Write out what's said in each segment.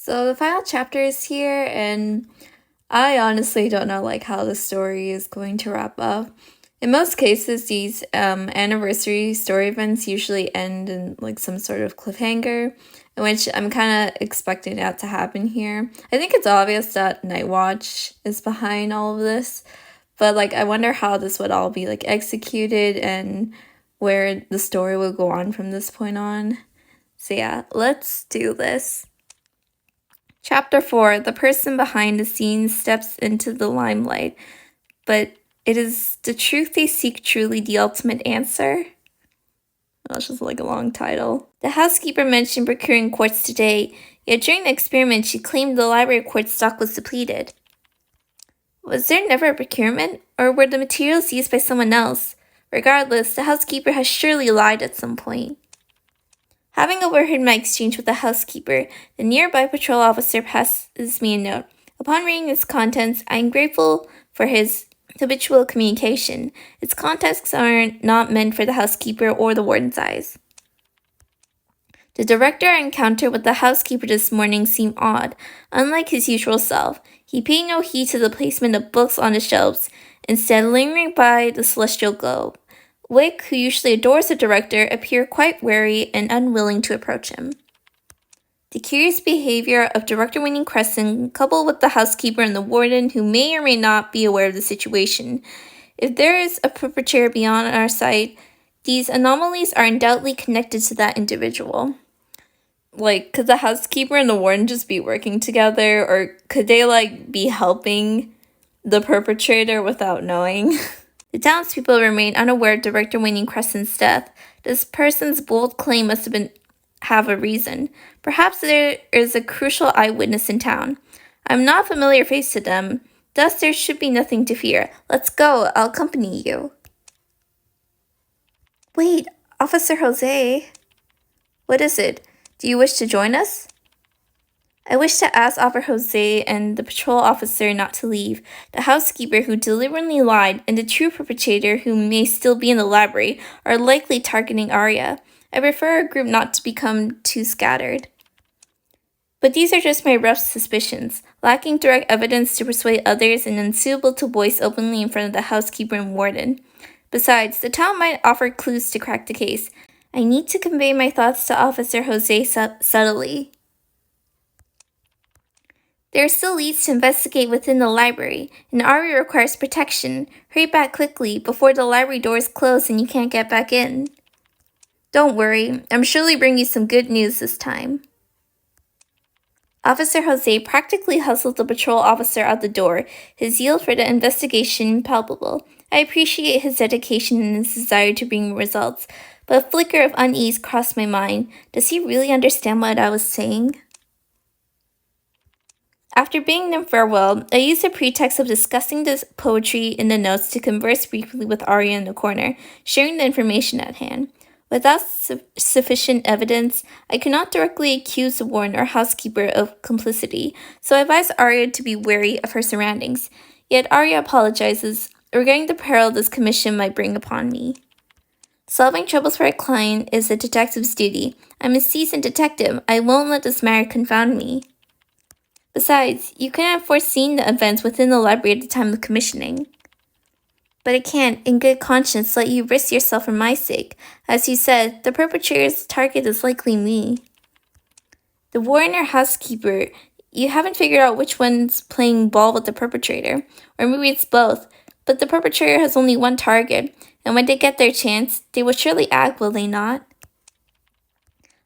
So the final chapter is here, and I honestly don't know how the story is going to wrap up. In most cases, these anniversary story events usually end in some sort of cliffhanger, in which I'm kind of expecting that to happen here. I think it's obvious that Night Watch is behind all of this, but I wonder how this would all be executed and where the story will go on from this point on. So yeah, let's do this. Chapter 4, the person behind the scenes steps into the limelight, but it is the truth they seek truly the ultimate answer? That's just a long title. The housekeeper mentioned procuring quartz today, yet during the experiment she claimed the library quartz stock was depleted. Was there never a procurement, or were the materials used by someone else? Regardless, the housekeeper has surely lied at some point. Having overheard my exchange with the housekeeper, the nearby patrol officer passes me a note. Upon reading its contents, I am grateful for his habitual communication. Its contents are not meant for the housekeeper or the warden's eyes. The director I encountered with the housekeeper this morning seemed odd, unlike his usual self. He paid no heed to the placement of books on the shelves, instead lingering by the celestial globe. Wick, who usually adores the director, appeared quite wary and unwilling to approach him. The curious behavior of Director Winning Crescent, coupled with the housekeeper and the warden, who may or may not be aware of the situation. If there is a perpetrator beyond our sight, these anomalies are undoubtedly connected to that individual. Could the housekeeper and the warden just be working together, or could they, be helping the perpetrator without knowing? The townspeople remain unaware of Director Waning Crescent's death. This person's bold claim must have a reason. Perhaps there is a crucial eyewitness in town. I'm not a familiar face to them, thus there should be nothing to fear. Let's go, I'll accompany you. Wait, Officer Jose. What is it? Do you wish to join us? I wish to ask Officer Jose and the patrol officer not to leave. The housekeeper who deliberately lied and the true perpetrator who may still be in the library are likely targeting Arya. I prefer a group not to become too scattered. But these are just my rough suspicions, lacking direct evidence to persuade others and unsuitable to voice openly in front of the housekeeper and warden. Besides, the town might offer clues to crack the case. I need to convey my thoughts to Officer Jose subtly. There are still leads to investigate within the library, and Arya requires protection. Hurry back quickly before the library doors close and you can't get back in. Don't worry, I'm surely bringing you some good news this time. Officer Jose practically hustled the patrol officer out the door, his zeal for the investigation palpable. I appreciate his dedication and his desire to bring results, but a flicker of unease crossed my mind. Does he really understand what I was saying? After bidding them farewell, I used the pretext of discussing the poetry in the notes to converse briefly with Arya in the corner, sharing the information at hand. Without sufficient evidence, I could not directly accuse the warden or housekeeper of complicity, so I advised Arya to be wary of her surroundings. Yet Arya apologizes, regarding the peril this commission might bring upon me. Solving troubles for a client is a detective's duty. I'm a seasoned detective. I won't let this matter confound me. Besides, you could have foreseen the events within the library at the time of commissioning. But I can't, in good conscience, let you risk yourself for my sake. As you said, the perpetrator's target is likely me. The warden or housekeeper, you haven't figured out which one's playing ball with the perpetrator. Or maybe it's both, but the perpetrator has only one target, and when they get their chance, they will surely act, will they not?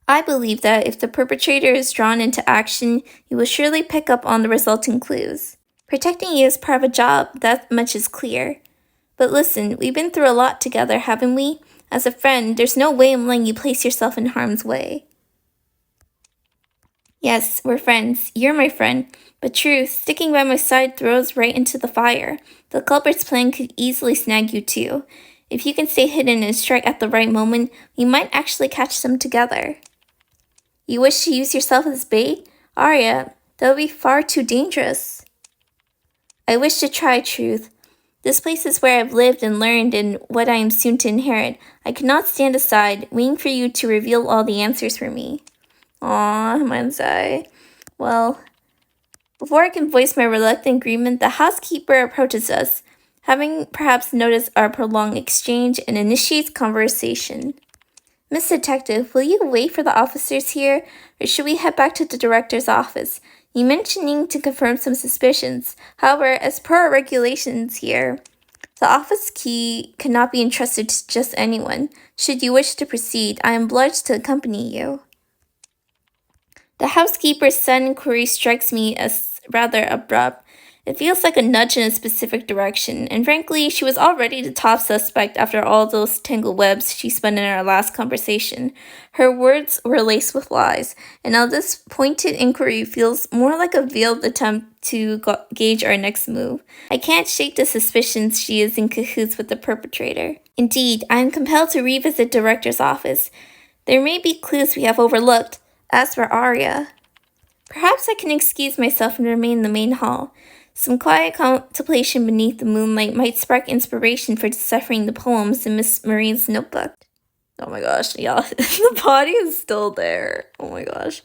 I believe that if the perpetrator is drawn into action, he will surely pick up on the resulting clues. Protecting you is part of a job, that much is clear. But listen, we've been through a lot together, haven't we? As a friend, there's no way I'm letting you place yourself in harm's way. Yes, we're friends. You're my friend. But truth, sticking by my side throws right into the fire. The culprit's plan could easily snag you too. If you can stay hidden and strike at the right moment, we might actually catch them together. You wish to use yourself as bait? Arya, that would be far too dangerous. I wish to try, Truth. This place is where I've lived and learned and what I am soon to inherit. I cannot stand aside, waiting for you to reveal all the answers for me. Aw, Manzai. Well, before I can voice my reluctant agreement, the housekeeper approaches us, having perhaps noticed our prolonged exchange, and initiates conversation. Miss Detective, will you wait for the officers here, or should we head back to the director's office? You mentioning to confirm some suspicions. However, as per our regulations here, the office key cannot be entrusted to just anyone. Should you wish to proceed, I am obliged to accompany you. The housekeeper's sudden query strikes me as rather abrupt. It feels like a nudge in a specific direction, and frankly, she was already the top suspect after all those tangled webs she spun in our last conversation. Her words were laced with lies, and now this pointed inquiry feels more like a veiled attempt to gauge our next move. I can't shake the suspicions she is in cahoots with the perpetrator. Indeed, I am compelled to revisit the director's office. There may be clues we have overlooked. As for Arya, perhaps I can excuse myself and remain in the main hall. Some quiet contemplation beneath the moonlight might spark inspiration for deciphering the poems in Miss Marine's notebook. Oh my gosh, yeah, the body is still there. Oh my gosh.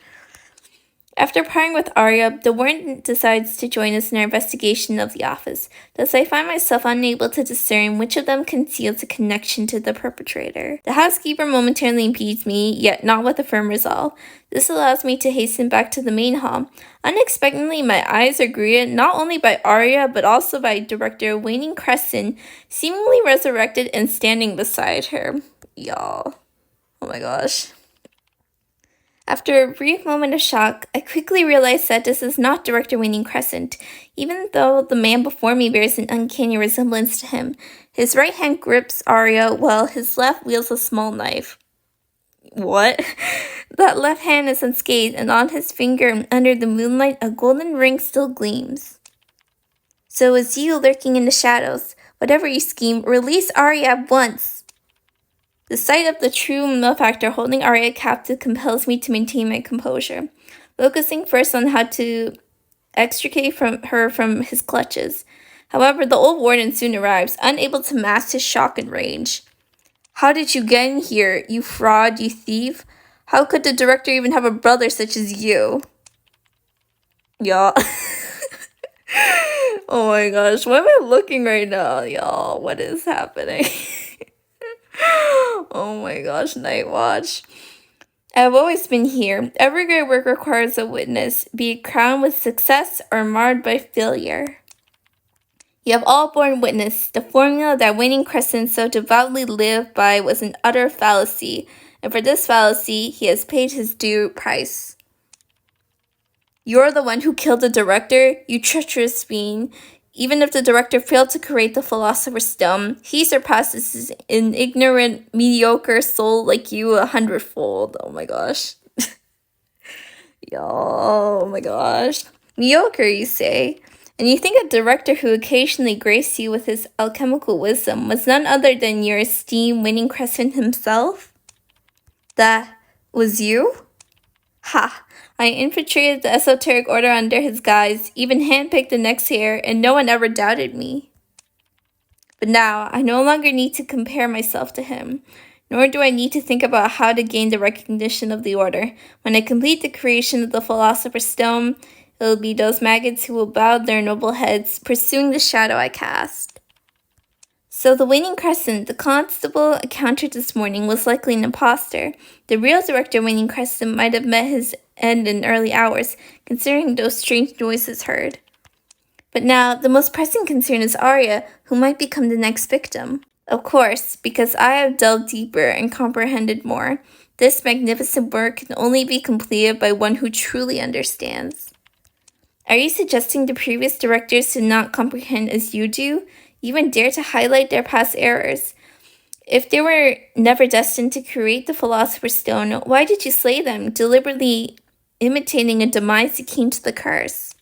After parting with Arya, the warden decides to join us in our investigation of the office. Thus, I find myself unable to discern which of them conceals a connection to the perpetrator. The housekeeper momentarily impedes me, yet not with a firm resolve. This allows me to hasten back to the main hall. Unexpectedly, my eyes are greeted not only by Arya, but also by Director Waning Crescent, seemingly resurrected and standing beside her. Y'all. Oh my gosh. After a brief moment of shock, I quickly realized that this is not Director Waning Crescent, even though the man before me bears an uncanny resemblance to him. His right hand grips Arya, while his left wields a small knife. What? That left hand is unscathed, and on his finger, under the moonlight, a golden ring still gleams. So is you lurking in the shadows. Whatever you scheme, release Arya at once. The sight of the true malefactor holding Arya captive compels me to maintain my composure, focusing first on how to extricate her from his clutches. However, the old warden soon arrives, unable to mask his shock and rage. How did you get in here, you fraud, you thief? How could the director even have a brother such as you? Y'all. Oh my gosh, why am I looking right now, y'all? What is happening? Oh my gosh, Night Watch. I've always been here. Every great work requires a witness, be it crowned with success or marred by failure. You have all borne witness. The formula that Waning Crescent so devoutly lived by was an utter fallacy, and for this fallacy, he has paid his due price. You're the one who killed the director, you treacherous fiend. Even if the director failed to create the Philosopher's Stone, he surpasses an ignorant, mediocre soul like you 100-fold. Oh my gosh. Y'all, oh my gosh. Mediocre, you say? And you think a director who occasionally graced you with his alchemical wisdom was none other than your esteemed Waning Crescent himself? That was you? Ha! I infiltrated the esoteric order under his guise, even handpicked the next heir, and no one ever doubted me. But now, I no longer need to compare myself to him, nor do I need to think about how to gain the recognition of the order. When I complete the creation of the Philosopher's Stone, it will be those maggots who will bow their noble heads, pursuing the shadow I cast. So the Waning Crescent, the constable encountered this morning, was likely an imposter. The real director Waning Crescent might have met his end in early hours, considering those strange noises heard. But now, the most pressing concern is Arya, who might become the next victim. Of course, because I have delved deeper and comprehended more. This magnificent work can only be completed by one who truly understands. Are you suggesting the previous directors did not comprehend as you do? You even dare to highlight their past errors? If they were never destined to create the Philosopher's Stone, why did you slay them, deliberately imitating a demise akin to the curse?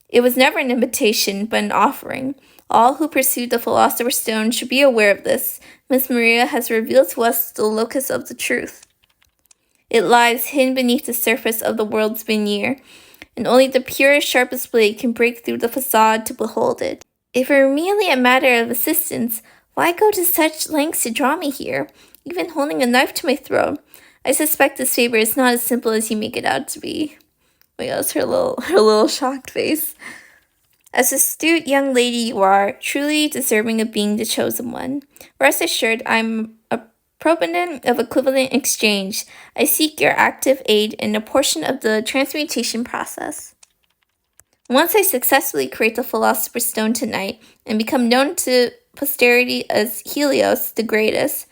It was never an imitation, but an offering. All who pursued the Philosopher's Stone should be aware of this. Miss Maria has revealed to us the locus of the truth. It lies hidden beneath the surface of the world's veneer, and only the purest, sharpest blade can break through the facade to behold it. If it were merely a matter of assistance, why go to such lengths to draw me here, even holding a knife to my throat? I suspect this favor is not as simple as you make it out to be. my gosh, her little shocked face. As astute young lady you are, truly deserving of being the chosen one. Rest assured, I'm a proponent of equivalent exchange. I seek your active aid in a portion of the transmutation process. Once I successfully create the Philosopher's Stone tonight and become known to posterity as Helios the Greatest,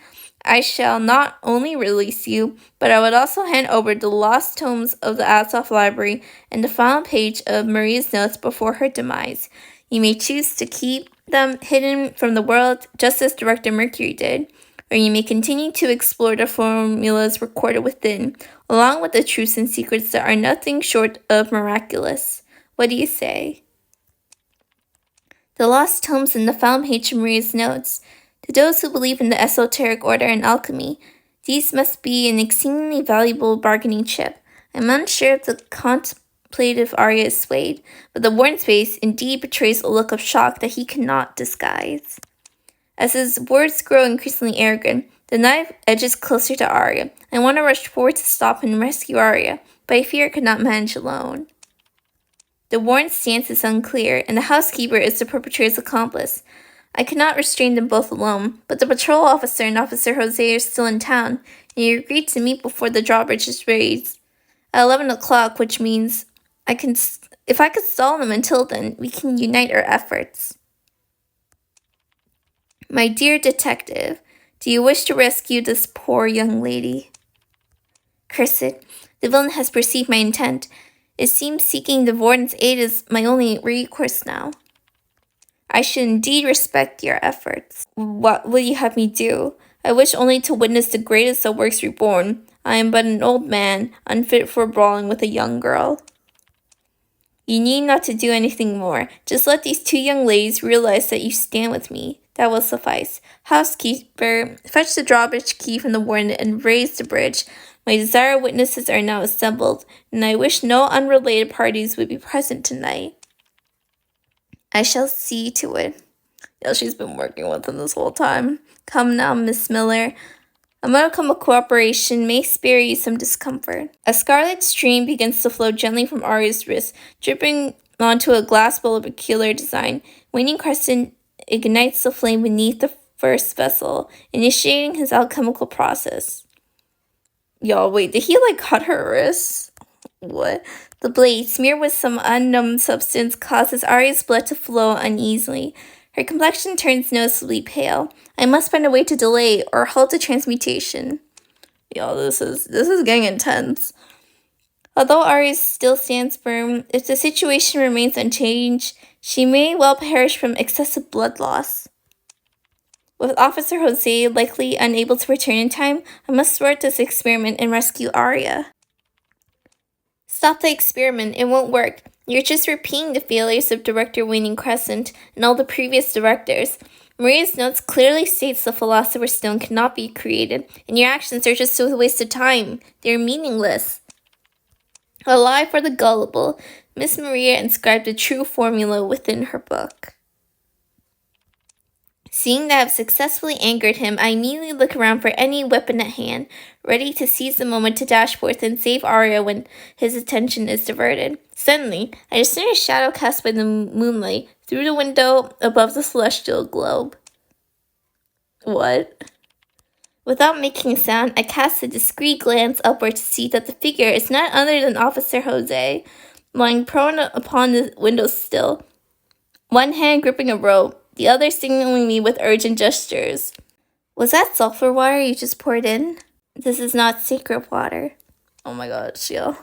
I shall not only release you, but I would also hand over the lost tomes of the Azoth library and the final page of Maria's notes before her demise. You may choose to keep them hidden from the world, just as Director Mercury did, or you may continue to explore the formulas recorded within, along with the truths and secrets that are nothing short of miraculous. What do you say? The lost tomes and the found page of Maria's notes. To those who believe in the esoteric order and alchemy, these must be an exceedingly valuable bargaining chip. I'm unsure if the contemplative Arya is swayed, but the warden's face indeed betrays a look of shock that he cannot disguise. As his words grow increasingly arrogant, the knife edges closer to Arya. I want to rush forward to stop and rescue Arya, but I fear I could not manage alone. The warden's stance is unclear, and the housekeeper is the perpetrator's accomplice. I cannot restrain them both alone, but the patrol officer and Officer Jose are still in town, and you agreed to meet before the drawbridge is raised at 11 o'clock, which means if I could stall them until then, we can unite our efforts. My dear detective, do you wish to rescue this poor young lady? Curse it, the villain has perceived my intent. It seems seeking the warden's aid is my only recourse now. I should indeed respect your efforts. What will you have me do? I wish only to witness the greatest of works reborn. I am but an old man, unfit for brawling with a young girl. You need not to do anything more. Just let these two young ladies realize that you stand with me. That will suffice. Housekeeper, fetch the drawbridge key from the warden and raise the bridge. My desired witnesses are now assembled, and I wish no unrelated parties would be present tonight. I shall see to it. Yeah, she's been working with him this whole time. Come now, Miss Miller. A modicum of cooperation may spare you some discomfort. A scarlet stream begins to flow gently from Arya's wrist, dripping onto a glass bowl of peculiar design. Waning Crescent ignites the flame beneath the first vessel, initiating his alchemical process. Y'all, wait, did he cut her wrists? What? The blade, smeared with some unknown substance, causes Arya's blood to flow uneasily. Her complexion turns noticeably pale. I must find a way to delay or halt the transmutation. Y'all, this is getting intense. Although Arya still stands firm, if the situation remains unchanged, she may well perish from excessive blood loss. With Officer Jose likely unable to return in time, I must thwart this experiment and rescue Arya. Stop the experiment, it won't work. You're just repeating the failures of Director Waning Crescent and all the previous directors. Maria's notes clearly states the Philosopher's Stone cannot be created, and your actions are just a waste of time. They're meaningless. A lie for the gullible. Miss Maria inscribed a true formula within her book. Seeing that I've successfully angered him, I immediately look around for any weapon at hand, ready to seize the moment to dash forth and save Arya when his attention is diverted. Suddenly, I discern a shadow cast by the moonlight through the window above the celestial globe. What? Without making a sound, I cast a discreet glance upward to see that the figure is none other than Officer Jose, lying prone upon the windowsill, one hand gripping a rope, the other signaling me with urgent gestures. Was that sulfur water you just poured in? This is not sacred water. Oh my gosh, yo.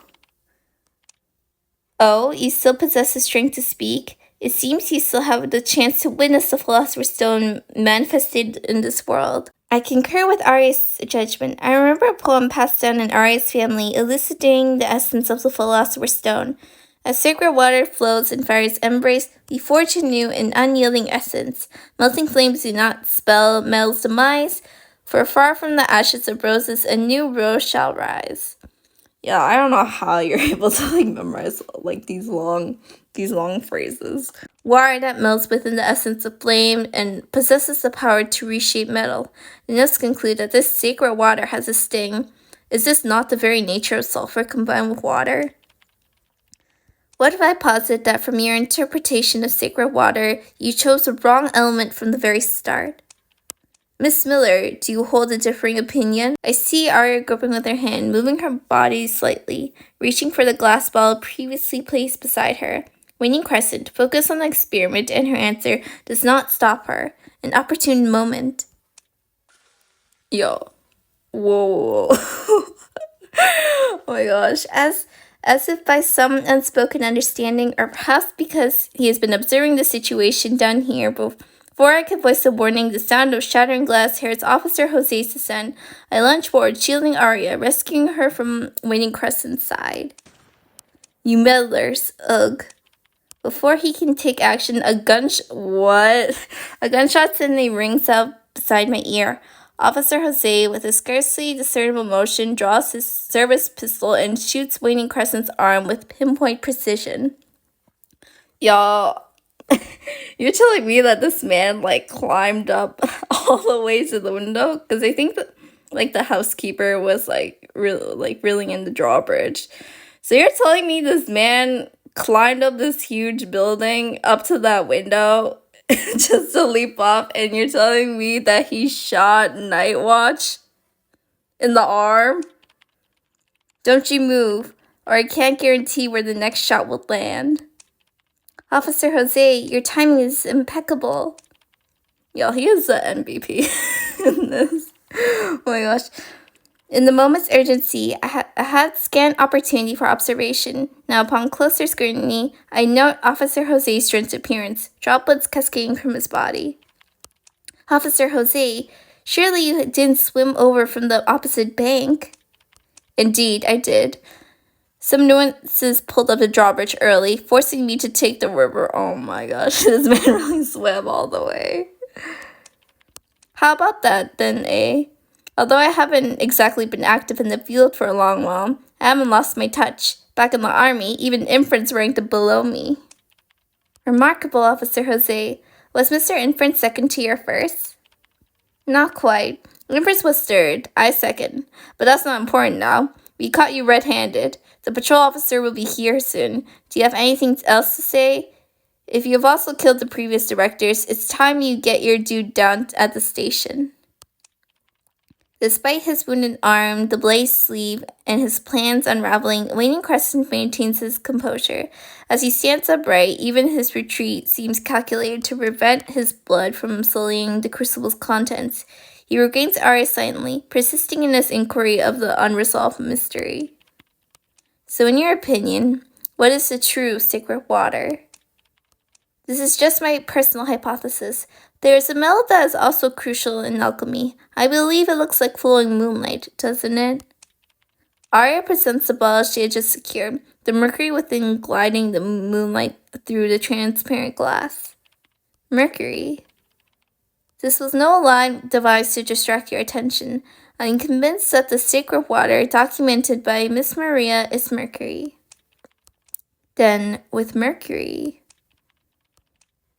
Oh, you still possess the strength to speak? It seems you still have the chance to witness the Philosopher's Stone manifested in this world. I concur with Arya's judgment. I remember a poem passed down in Arya's family elucidating the essence of the Philosopher's Stone. As sacred water flows in fire's embrace, we forge anew an unyielding essence. Melting flames do not spell metal's demise, for far from the ashes of roses, a new rose shall rise. Yeah, I don't know how you're able to memorize these long phrases. Water that melts within the essence of flame and possesses the power to reshape metal. The notes conclude that this sacred water has a sting. Is this not the very nature of sulfur combined with water? What if I posit that from your interpretation of sacred water, you chose the wrong element from the very start? Miss Miller, do you hold a differing opinion? I see Arya groping with her hand, moving her body slightly, reaching for the glass ball previously placed beside her. Waning Crescent, focus on the experiment, and her answer does not stop her. An opportune moment. Yo. Whoa. Oh my gosh. As if by some unspoken understanding, or perhaps because he has been observing the situation down here before I could voice a warning, the sound of shattering glass hears Officer Jose's descent. I lunge forward, shielding Arya, rescuing her from Waning Crescent's side. You meddlers, ugh. Before he can take action, a gunshot suddenly rings out beside my ear. Officer Jose, with a scarcely discernible motion, draws his service pistol and shoots Waning Crescent's arm with pinpoint precision. Y'all, you're telling me that this man, climbed up all the way to the window? Because I think that, the housekeeper was, reeling in the drawbridge. So you're telling me this man climbed up this huge building up to that window just to leap off, and you're telling me that he shot Nightwatch in the arm? Don't you move, or I can't guarantee where the next shot will land. Officer Jose, your timing is impeccable. Yo, he is the MVP in this. Oh my gosh. In the moment's urgency, I had scant opportunity for observation. Now, upon closer scrutiny, I note Officer Jose's strange appearance, droplets cascading from his body. Officer Jose, surely you didn't swim over from the opposite bank? Indeed, I did. Some nuances pulled up the drawbridge early, forcing me to take the river. Oh my gosh, this man really swam all the way. How about that, then, eh? Although I haven't exactly been active in the field for a long while, I haven't lost my touch. Back in the army, even infants ranked below me. Remarkable, Officer Jose. Was Mr. Infant second to your first? Not quite. Infant was third, I second. But that's not important now. We caught you red-handed. The patrol officer will be here soon. Do you have anything else to say? If you have also killed the previous directors, it's time you get your dude down at the station. Despite his wounded arm, the blazed sleeve, and his plans unraveling, Waning Crescent maintains his composure. As he stands upright, even his retreat seems calculated to prevent his blood from sullying the crucible's contents. He regains Arya silently, persisting in his inquiry of the unresolved mystery. So in your opinion, what is the true sacred water? This is just my personal hypothesis. There is a metal that is also crucial in alchemy. I believe it looks like flowing moonlight, doesn't it? Arya presents the bottle she had just secured, the mercury within gliding the moonlight through the transparent glass. Mercury. This was no lie devised to distract your attention. I am convinced that the sacred water documented by Miss Maria is mercury. Then, with mercury,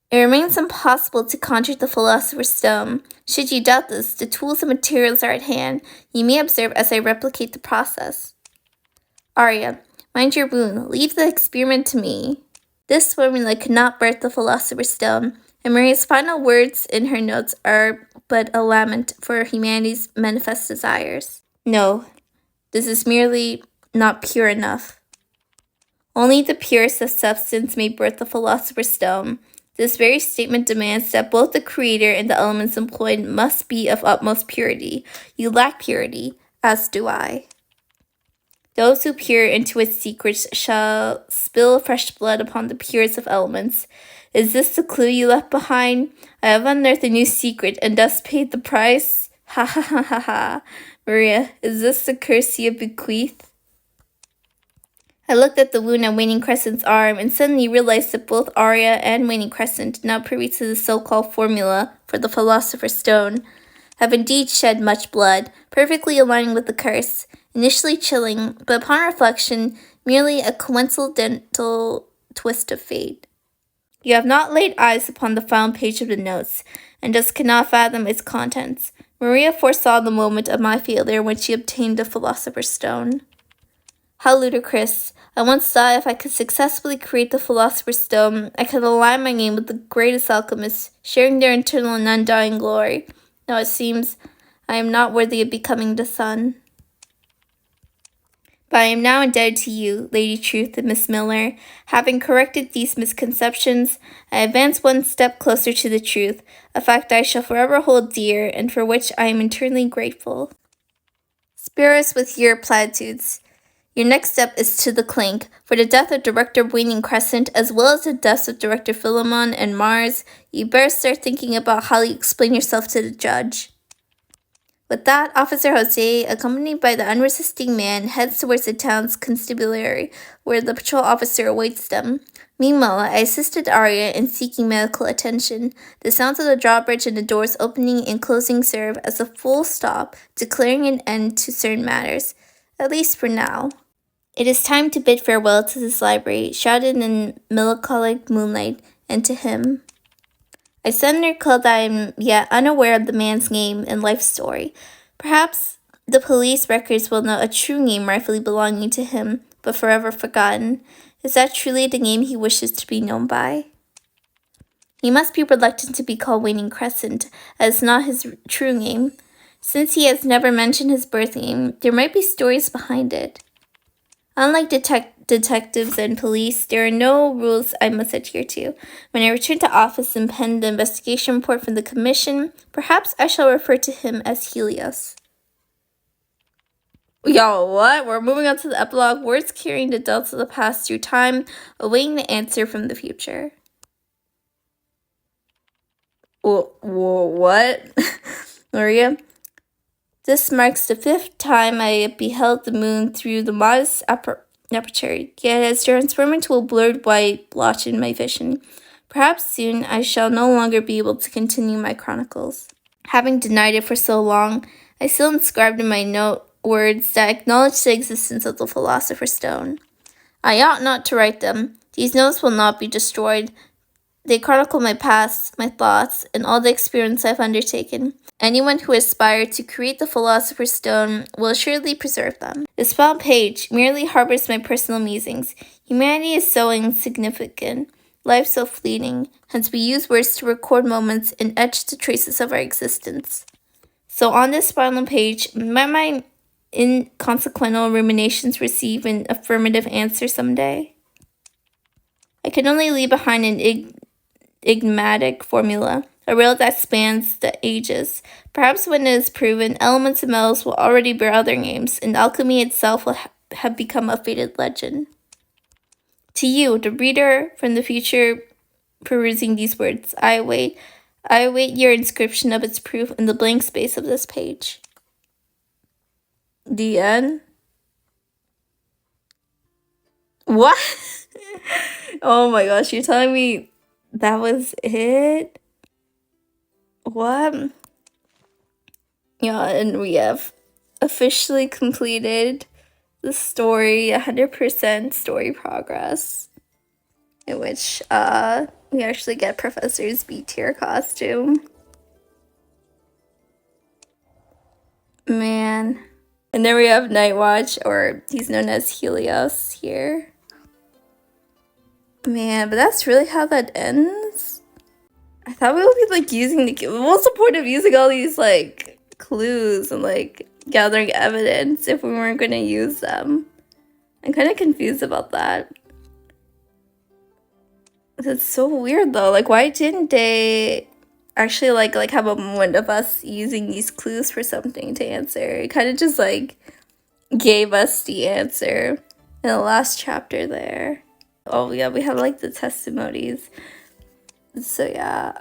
it remains impossible to conjure the Philosopher's Stone. Should you doubt this, the tools and materials are at hand. You may observe as I replicate the process. Arya, mind your wound. Leave the experiment to me. This formula could not birth the Philosopher's Stone, and Maria's final words in her notes are but a lament for humanity's manifest desires. No, this is merely not pure enough. Only the purest of substance may birth the Philosopher's Stone. This very statement demands that both the creator and the elements employed must be of utmost purity. You lack purity, as do I. Those who peer into its secrets shall spill fresh blood upon the purest of elements. Is this the clue you left behind? I have unearthed a new secret and thus paid the price? Ha ha ha ha ha. Maria, is this the curse you bequeath? I looked at the wound on Waning Crescent's arm and suddenly realized that both Arya and Waning Crescent, now privy to the so-called formula for the Philosopher's Stone, have indeed shed much blood, perfectly aligning with the curse, initially chilling, but upon reflection, merely a coincidental twist of fate. You have not laid eyes upon the final page of the notes, and thus cannot fathom its contents. Maria foresaw the moment of my failure when she obtained the Philosopher's Stone. How ludicrous! I once thought if I could successfully create the Philosopher's Stone, I could align my name with the greatest alchemists, sharing their eternal and undying glory. Now it seems I am not worthy of becoming the sun. But I am now indebted to you, Lady Truth and Miss Miller. Having corrected these misconceptions, I advance one step closer to the truth, a fact I shall forever hold dear and for which I am eternally grateful. Spare us with your platitudes. Your next step is to the clink. For the death of Director Waning Crescent, as well as the deaths of Director Philemon and Mars, you better start thinking about how you explain yourself to the judge. With that, Officer Jose, accompanied by the unresisting man, heads towards the town's constabulary, where the patrol officer awaits them. Meanwhile, I assisted Arya in seeking medical attention. The sounds of the drawbridge and the doors opening and closing serve as a full stop, declaring an end to certain matters, at least for now. It is time to bid farewell to this library, shrouded in melancholic moonlight, and to him. I suddenly recall that I am yet unaware of the man's name and life story. Perhaps the police records will know a true name rightfully belonging to him, but forever forgotten. Is that truly the name he wishes to be known by? He must be reluctant to be called Waning Crescent, as it's not his true name. Since he has never mentioned his birth name, there might be stories behind it. Unlike detectives and police, there are no rules I must adhere to. When I return to office and pen the investigation report from the commission, perhaps I shall refer to him as Helios. Yo, what? We're moving on to the epilogue. Words carrying the delta of the past through time, awaiting the answer from the future. What? Maria? This marks the 5th time I beheld the moon through the modest aperture, yet it has transformed into a blurred white blotch in my vision. Perhaps soon I shall no longer be able to continue my chronicles. Having denied it for so long, I still inscribed in my note words that acknowledge the existence of the Philosopher's Stone. I ought not to write them. These notes will not be destroyed. They chronicle my past, my thoughts, and all the experience I've undertaken. Anyone who aspired to create the Philosopher's Stone will assuredly preserve them. The small page merely harbors my personal musings. Humanity is so insignificant, life so fleeting, hence we use words to record moments and etch the traces of our existence. So on this final page, might my inconsequential ruminations receive an affirmative answer someday? I can only leave behind an enigmatic formula, a riddle that spans the ages. Perhaps when it is proven, elements and metals will already bear other names, and alchemy itself will have become a faded legend. To you, the reader from the future, perusing these words, I await your inscription of its proof in the blank space of this page. The end? What? Oh my gosh, you're telling me that was it? What? Yeah, and we have officially completed the story, 100% story progress, in which we actually get Professor's B-tier costume. Man. And then we have Nightwatch, or he's known as Helios here. Man, but that's really how that ends? I thought we would be like using what's the point of using all these like clues and like gathering evidence if we weren't gonna use them? I'm kind of confused about that. It's so weird though. Like, why didn't they actually like have a moment of us using these clues for something to answer? It kind of just like gave us the answer in the last chapter there. Oh yeah, we have like the testimonies. So yeah,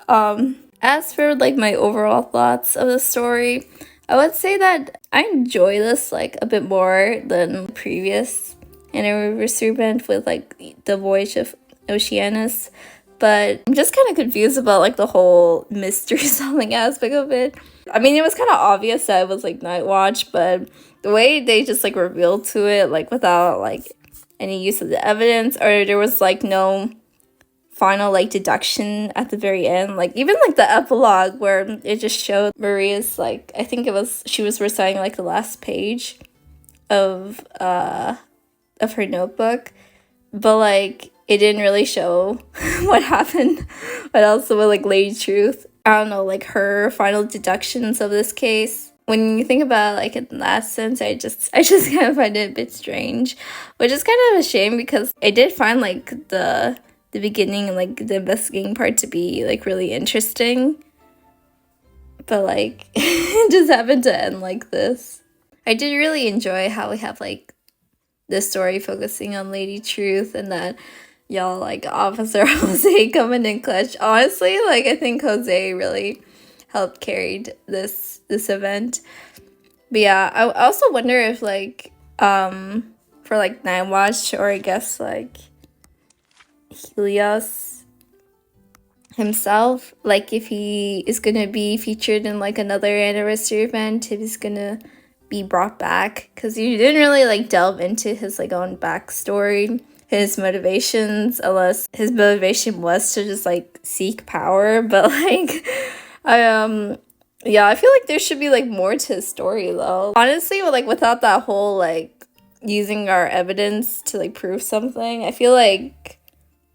as for like my overall thoughts of the story, I would say that I enjoy this like a bit more than the previous anniversary event with like the voyage of Oceanus, but I'm just kind of confused about like the whole mystery solving aspect of it. I mean, it was kind of obvious that it was like Nightwatch, but the way they just like revealed to it, like without like any use of the evidence, or there was like no final like deduction at the very end, like even like the epilogue where it just showed Maria's like, I think it was she was reciting like the last page of of her notebook, but like it didn't really show what happened. But also with like Lady Truth, I don't know, like her final deductions of this case. When you think about it, like in that sense, I just kind of find it a bit strange, which is kind of a shame because I did find like the beginning and like the investigating part to be like really interesting, but like it just happened to end like this. I did really enjoy how we have like the story focusing on Lady Truth and that y'all like Officer Jose coming in clutch. Honestly, like I think Jose really helped carried this event. But yeah, I also wonder if like for like Night Watch, or I guess like Helios himself, like if he is gonna be featured in like another anniversary event, if he's gonna be brought back, because you didn't really like delve into his like own backstory, his motivations, unless his motivation was to just like seek power. But like yeah, I feel like there should be like more to his story though. Honestly, like without that whole like using our evidence to like prove something, I feel like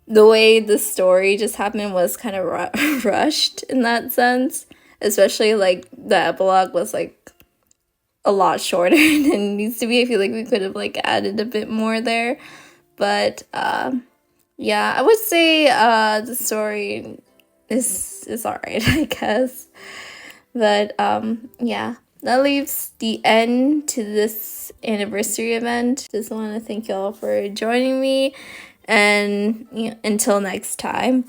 the way the story just happened was kind of rushed in that sense. Especially like the epilogue was like a lot shorter than it needs to be. I feel like we could have like added a bit more there. But yeah, I would say the story is alright, I guess. But yeah, that leaves the end to this anniversary event. Just want to thank y'all for joining me, and until next time.